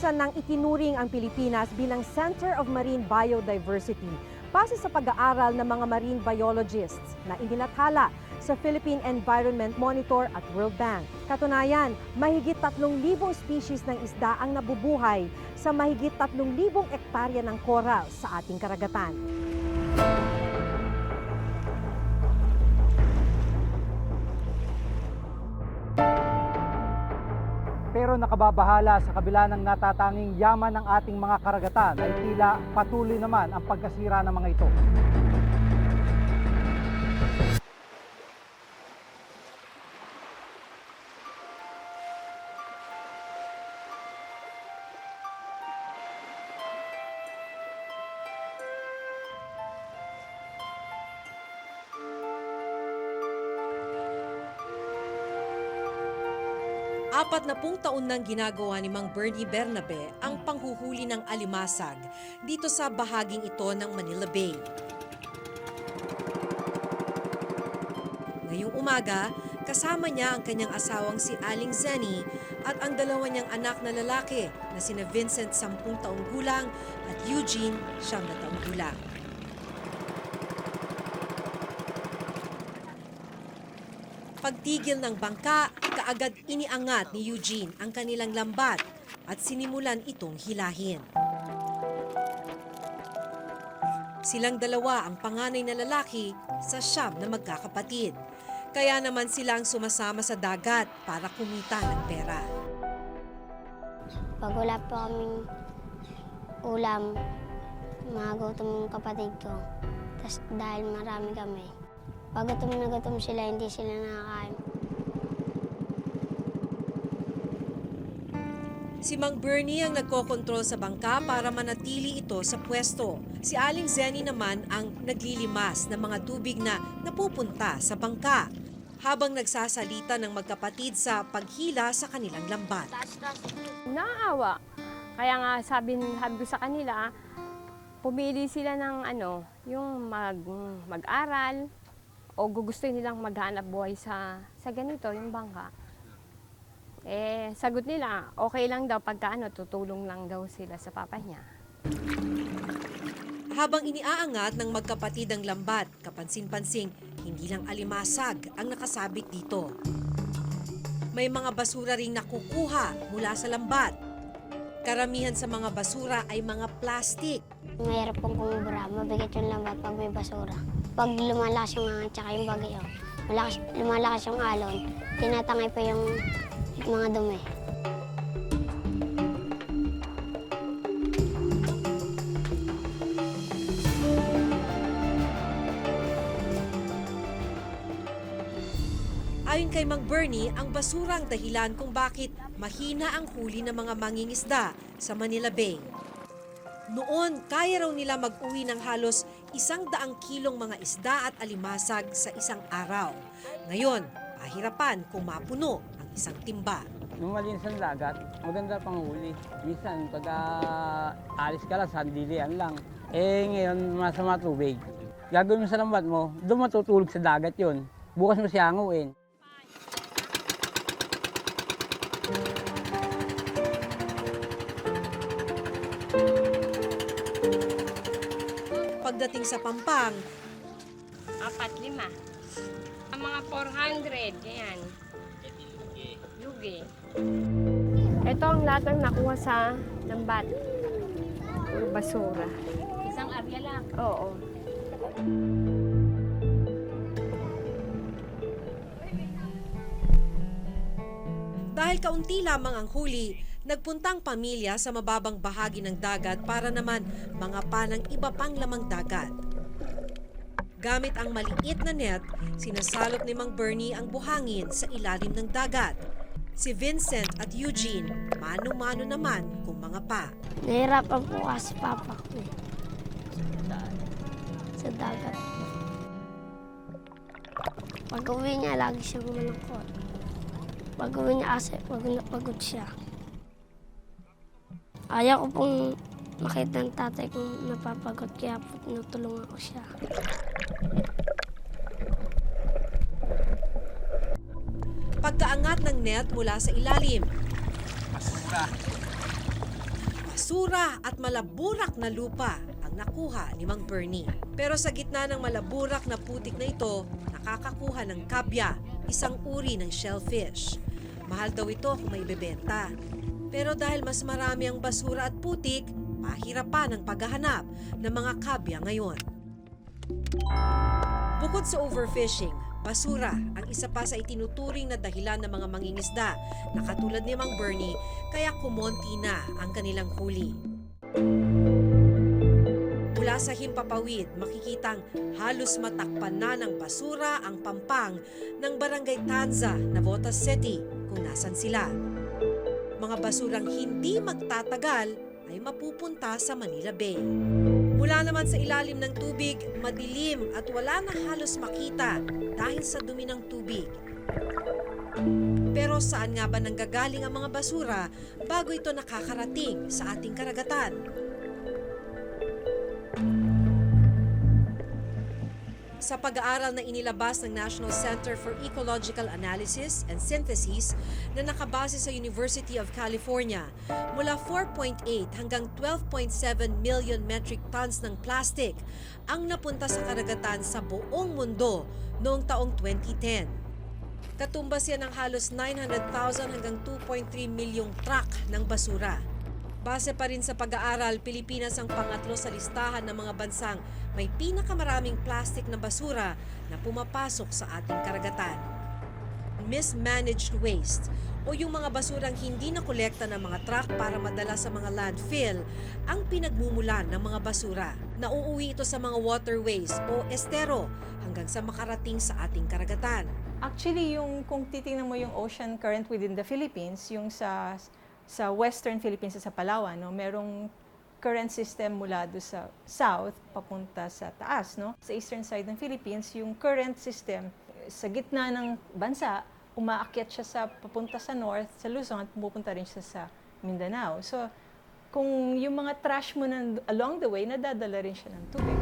kalususan nang itinuring ang Pilipinas bilang Center of Marine Biodiversity base sa pag-aaral ng mga marine biologists na inilathala sa Philippine Environment Monitor at World Bank. Katunayan, mahigit 3,000 species ng isda ang nabubuhay sa mahigit 3,000 ektarya ng coral sa ating karagatan. Pero nakababahala sa kabila ng natatanging yaman ng ating mga karagatan ay tila patuloy naman ang pagkasira ng mga ito. Apat na taon nang ginagawa ni Mang Bernie Bernabe ang panghuhuli ng alimasag dito sa bahaging ito ng Manila Bay. Ngayong umaga, kasama niya ang kanyang asawang si Aling Zenny at ang dalawa niyang anak na lalaki na sina Vincent 10 taong gulang at Eugene 9 taong gulang. Pagtigil ng bangka, kaagad iniangat ni Eugene ang kanilang lambat at sinimulan itong hilahin. Silang dalawa ang panganay na lalaki sa 9 na magkakapatid. Kaya naman sila ang sumasama sa dagat para kumita ng pera. Pag wala po kaming ulam, magutom yung kapatid ko. Tapos dahil marami kami, pag gutom na gutom sila, hindi sila nakakain. Si Mang Bernie ang nagkokontrol sa bangka para manatili ito sa pwesto. Si Aling Zenny naman ang naglilimas ng mga tubig na napupunta sa bangka habang nagsasalita ng magkapatid sa paghila sa kanilang lambat. Naaawa. Kaya nga sabi ko sa kanila, pumili sila ng yung mag-aral o gugustuhin nilang maghanap buhay sa ganito, yung bangka. Sagot nila, okay lang daw pagka tutulong lang daw sila sa papa niya. Habang iniaangat ng magkapatid ang lambat, kapansin-pansing, hindi lang alimasag ang nakasabit dito. May mga basura ring nakukuha mula sa lambat. Karamihan sa mga basura ay mga plastik. Mahirap pong kumubra, mabigat yung lambat pag may basura. Pag lumalakas yung hangin tsaka yung bagyo, lumalakas yung alon, tinatangay pa yung mga dumi. Ayon kay Mang Bernie, ang basura ang dahilan kung bakit mahina ang huli ng mga mangingisda sa Manila Bay. Noon, kaya raw nila mag-uwi ng halos 100 kilong mga isda at alimasag sa isang araw. Ngayon, pahirapan kung mapuno ang isang timba. Nung malinis ang dagat, maganda pang huli. Minsan, pag alis ka lang, sandilian lang. Ngayon, masama tubig. Gagawin mo sa lambat mo, doon matutulog sa dagat yon. Bukas mo siya hanguin. Pagdating sa Pampang, 4-5. Ang mga 400, yan. Lugi. Ito ang lahat ng nakuha sa lambat. Puro basura. Isang area lang. Oo. dahil kaunti lamang ang huli, nagpuntang pamilya sa mababang bahagi ng dagat para naman mangapa ng iba pang lamang dagat. Gamit ang maliit na net, sinasalop ni Mang Bernie ang buhangin sa ilalim ng dagat. Si Vincent at Eugene, mano-mano naman kung mangapa. Nahirapan po kasi papa ko eh. Sa dagat. Pag uwi niya, lagi siyang malungkot. Pag uwi niya kasi pagod siya. Ayaw ko pong makita ng tatay kong napapagod, kaya po tinutulungan ko siya. Pagkaangat ng net mula sa ilalim, basura at malaburak na lupa ang nakuha ni Mang Bernie. Pero sa gitna ng malaburak na putik na ito, nakakakuha ng kabya, isang uri ng shellfish. Mahal daw ito kung may bebenta. Pero dahil mas marami ang basura at putik, pahirapan ang paghahanap ng mga kabya ngayon. Bukod sa overfishing, basura ang isa pa sa itinuturing na dahilan ng mga mangingisda na katulad ni Mang Bernie, kaya kumonti na ang kanilang huli. Mula sa Himpapawid, makikitang halos matakpan na ng basura ang pampang ng Barangay Tanza, Navotas City kung nasan sila. Mga basurang hindi magtatagal ay mapupunta sa Manila Bay. Mula naman sa ilalim ng tubig, madilim at wala na halos makita dahil sa dumi ng tubig. Pero saan nga ba nanggagaling ang mga basura bago ito nakakarating sa ating karagatan? Sa pag-aaral na inilabas ng National Center for Ecological Analysis and Synthesis na nakabase sa University of California, mula 4.8 hanggang 12.7 million metric tons ng plastic ang napunta sa karagatan sa buong mundo noong taong 2010. Katumbas yan ng halos 900,000 hanggang 2.3 milyong truck ng basura. Base pa rin sa pag-aaral, Pilipinas ang pangatlo sa listahan ng mga bansang may pinakamaraming plastic na basura na pumapasok sa ating karagatan. Mismanaged waste o yung mga basurang hindi nakolekta ng mga truck para madala sa mga landfill ang pinagmumulan ng mga basura. Nauuwi ito sa mga waterways o estero hanggang sa makarating sa ating karagatan. Actually, kung titingnan mo yung ocean current within the Philippines, yung sa Western Philippines sa Palawan, no, merong current system mula do sa south papunta sa taas, no. Sa eastern side ng Philippines, yung current system sa gitna ng bansa, umaakyat siya sa papunta sa north, sa Luzon, at pumupunta rin siya sa Mindanao. So, kung yung mga trash mo along the way, nadadala rin siya ng tubig.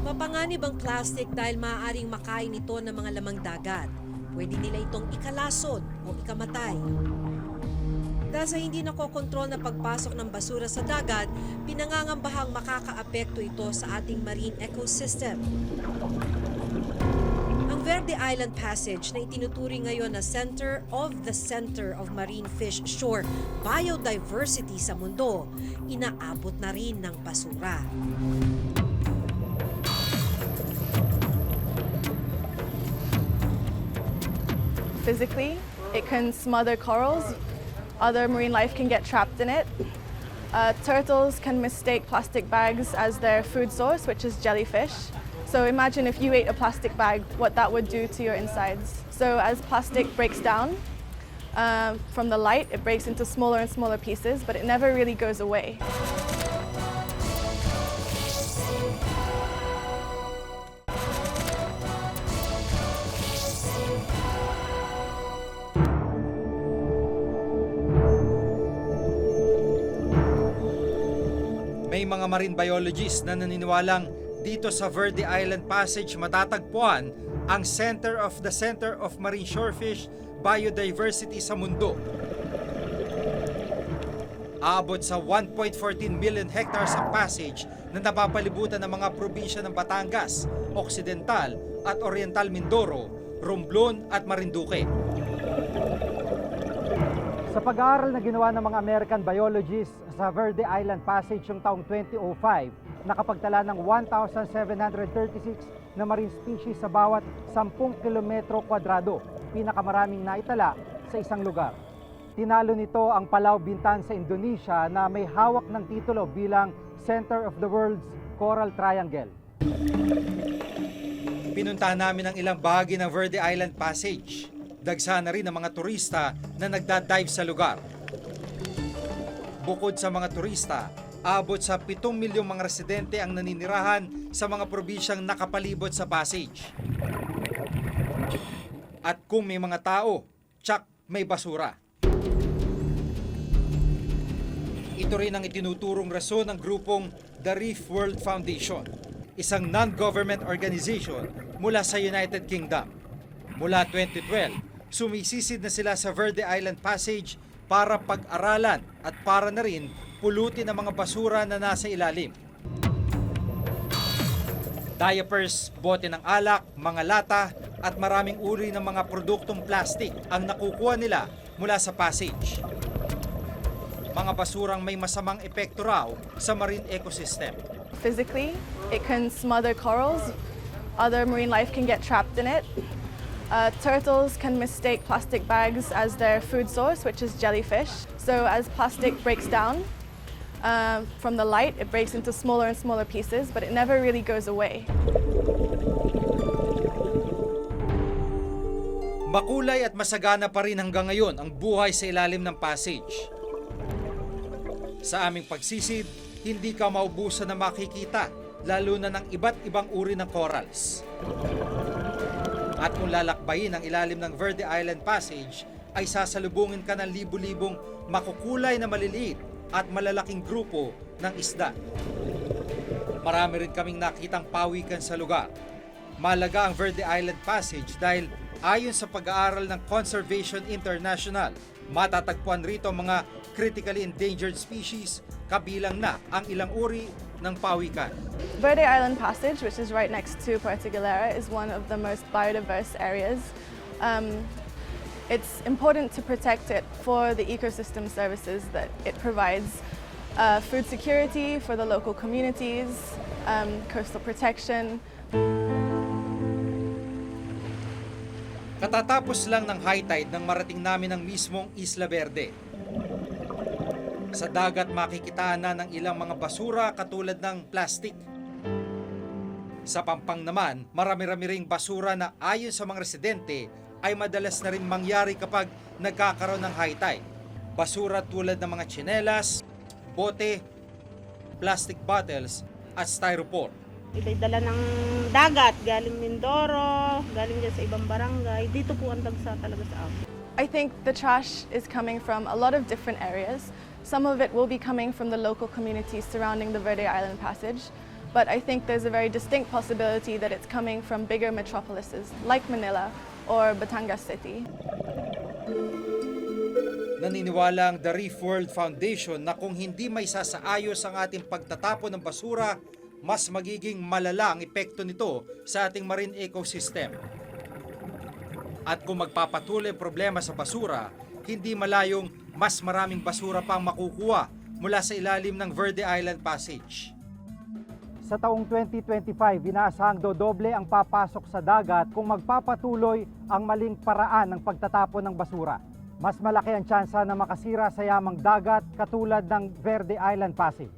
Mapanganib ang plastic dahil maaaring makain ito ng mga lamang dagat. Pwede nila itong ikalasod o ikamatay. Dahil sa hindi nakokontrol na pagpasok ng basura sa dagat, pinangangambahang makakaapekto ito sa ating marine ecosystem. Ang Verde Island Passage na itinuturing ngayon na center of marine fish shore biodiversity sa mundo, inaabot na rin ng basura. Physically, it can smother corals. Other marine life can get trapped in it. Turtles can mistake plastic bags as their food source, which is jellyfish. So imagine if you ate a plastic bag, what that would do to your insides. So as plastic breaks down from the light, it breaks into smaller and smaller pieces, but it never really goes away. May mga marine biologists na naniniwalang dito sa Verde Island Passage matatagpuan ang center of marine shorefish biodiversity sa mundo. Aabot sa 1.14 million hectares ang passage na napapalibutan ng mga probinsya ng Batangas, Occidental at Oriental Mindoro, Romblon at Marinduque. Sa pag-aaral na ginawa ng mga American biologists sa Verde Island Passage yung taong 2005, nakapagtala ng 1,736 na marine species sa bawat 10 kilometro kwadrado, pinakamaraming naitala sa isang lugar. Tinalo nito ang Palau Bintan sa Indonesia na may hawak ng titulo bilang Center of the World's Coral Triangle. Pinuntahan namin ang ilang bahagi ng Verde Island Passage. Dagsa na rin ang mga turista na nagda-dive sa lugar. Bukod sa mga turista, abot sa 7 milyong mga residente ang naninirahan sa mga probinsyang nakapalibot sa passage. At kung may mga tao, tsak may basura. Ito rin ang itinuturong rason ng grupong The Reef World Foundation, isang non-government organization mula sa United Kingdom. Mula 2012, sumisisid na sila sa Verde Island Passage para pag-aralan at para na rin pulutin ang mga basura na nasa ilalim. Diapers, bote ng alak, mga lata at maraming uri ng mga produktong plastic ang nakukuha nila mula sa passage. Mga basurang may masamang epekto raw sa marine ecosystem. Physically, it can smother corals. Other marine life can get trapped in it. Turtles can mistake plastic bags as their food source, which is jellyfish. So as plastic breaks down from the light, it breaks into smaller and smaller pieces, but it never really goes away. Makulay at masagana pa rin hanggang ngayon ang buhay sa ilalim ng passage. Sa aming pagsisid, hindi ka maubusan na makikita, lalo na ng iba't ibang uri ng corals. At kung lalakbayin ang ilalim ng Verde Island Passage, ay sasalubungin ka ng libu-libong makukulay na maliliit at malalaking grupo ng isda. Marami rin kaming nakitang pawikan sa lugar. Malaga ang Verde Island Passage dahil ayon sa pag-aaral ng Conservation International, matatagpuan rito mga critically endangered species, kabilang na ang ilang uri ng pawikan. Verde Island Passage, which is right next to Puerto Galera, is one of the most biodiverse areas. It's important to protect it for the ecosystem services that it provides. Food security for the local communities, coastal protection. Katatapos lang ng high tide nang marating namin ang mismong Isla Verde. Sa dagat makikitaan na ng ilang mga basura katulad ng plastic. Sa Pampang naman, marami-rami ring basura na ayon sa mga residente ay madalas na rin mangyari kapag nagkakaroon ng high tide. Basura tulad ng mga tsinelas, bote, plastic bottles at styrofoam. Iba'y dala ng dagat, galing Mindoro, galing dyan sa ibang barangay. Dito po ang dagsa talaga sa amin. I think the trash is coming from a lot of different areas. Some of it will be coming from the local communities surrounding the Verde Island Passage, but I think there's a very distinct possibility that it's coming from bigger metropolises like Manila or Batangas City. Naniniwala ang The Reef World Foundation na kung hindi may sasaayos ang ating pagtatapon ng basura, mas magiging malala ang epekto nito sa ating marine ecosystem. At kung magpapatuloy ang problema sa basura, hindi malayong mas maraming basura pang makukuha mula sa ilalim ng Verde Island Passage. Sa taong 2025, inaasahang dodoble ang papasok sa dagat kung magpapatuloy ang maling paraan ng pagtatapon ng basura. Mas malaki ang tsansa na makasira sa yamang dagat katulad ng Verde Island Passage.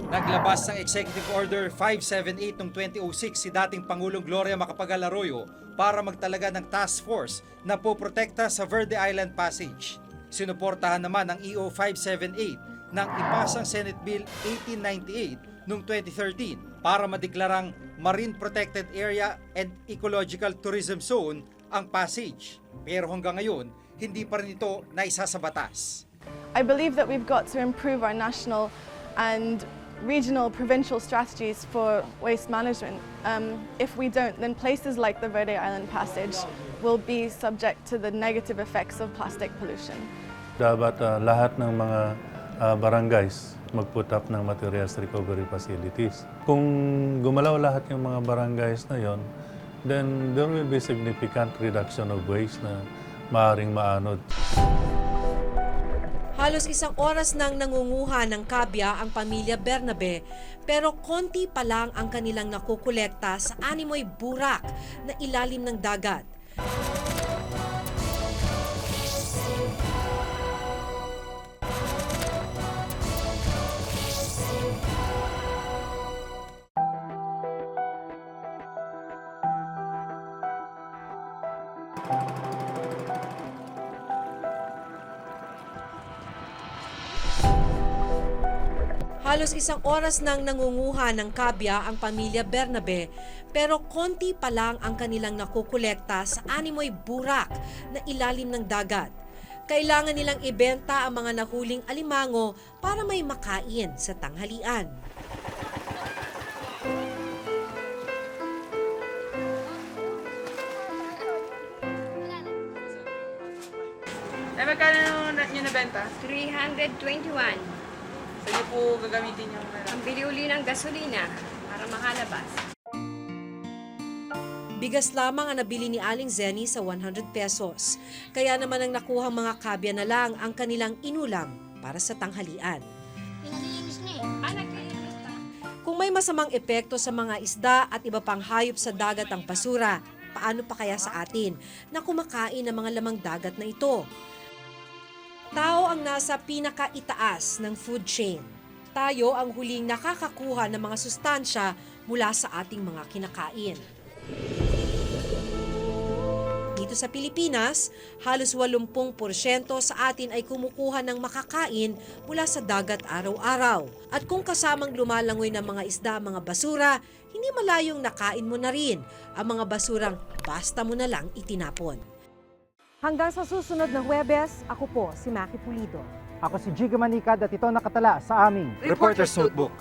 Naglabas ng Executive Order 578 noong 2006 si dating Pangulong Gloria Macapagal Arroyo para magtalaga ng task force na poprotekta sa Verde Island Passage. Sinuportahan naman ng EO 578 ng ipasang Senate Bill 1898 noong 2013 para madeklarang Marine Protected Area and Ecological Tourism Zone ang passage. Pero hanggang ngayon, hindi pa rin ito naisa sa batas. I believe that we've got to improve our national and regional, provincial strategies for waste management. If we don't, then places like the Verde Island Passage will be subject to the negative effects of plastic pollution. Dapat lahat ng mga barangays mag-put up ng materials recovery facilities. Kung gumalaw lahat yung mga barangays na yon, then there will be significant reduction of waste na maaaring maanod. Halos isang oras nang nangunguha ng kabya ang pamilya Bernabe, pero konti pa lang ang kanilang nakukolekta sa animoy burak na ilalim ng dagat. Halos isang oras nang nangunguha ng kabya ang pamilya Bernabe, pero konti pa lang ang kanilang nakukolekta sa animoy burak na ilalim ng dagat. Kailangan nilang ibenta ang mga nahuling alimango para may makain sa tanghalian. magkano nyo nabenta? 321. So, nyo po gagamitin yung Ang bili uli ng gasolina para makalabas. Bigas lamang ang nabili ni Aling Zenny sa 100 pesos. Kaya naman ang nakuhang mga kabya na lang ang kanilang inulam para sa tanghalian. Pinaglinis na Kung may masamang epekto sa mga isda at iba pang hayop sa dagat ang basura, paano pa kaya sa atin na kumakain ng mga lamang dagat na ito? Tao ang nasa pinakaitaas ng food chain. Tayo ang huling nakakakuha ng mga sustansya mula sa ating mga kinakain. Dito sa Pilipinas, halos 80% sa atin ay kumukuha ng makakain mula sa dagat araw-araw. At kung kasamang lumalangoy ng mga isda, mga basura, hindi malayong nakain mo na rin ang mga basurang basta mo na lang itinapon. Hanggang sa susunod na Huwebes, ako po si Maki Pulido. Ako si Jiga Manikad at ito nakatala sa aming Reporter's Notebook.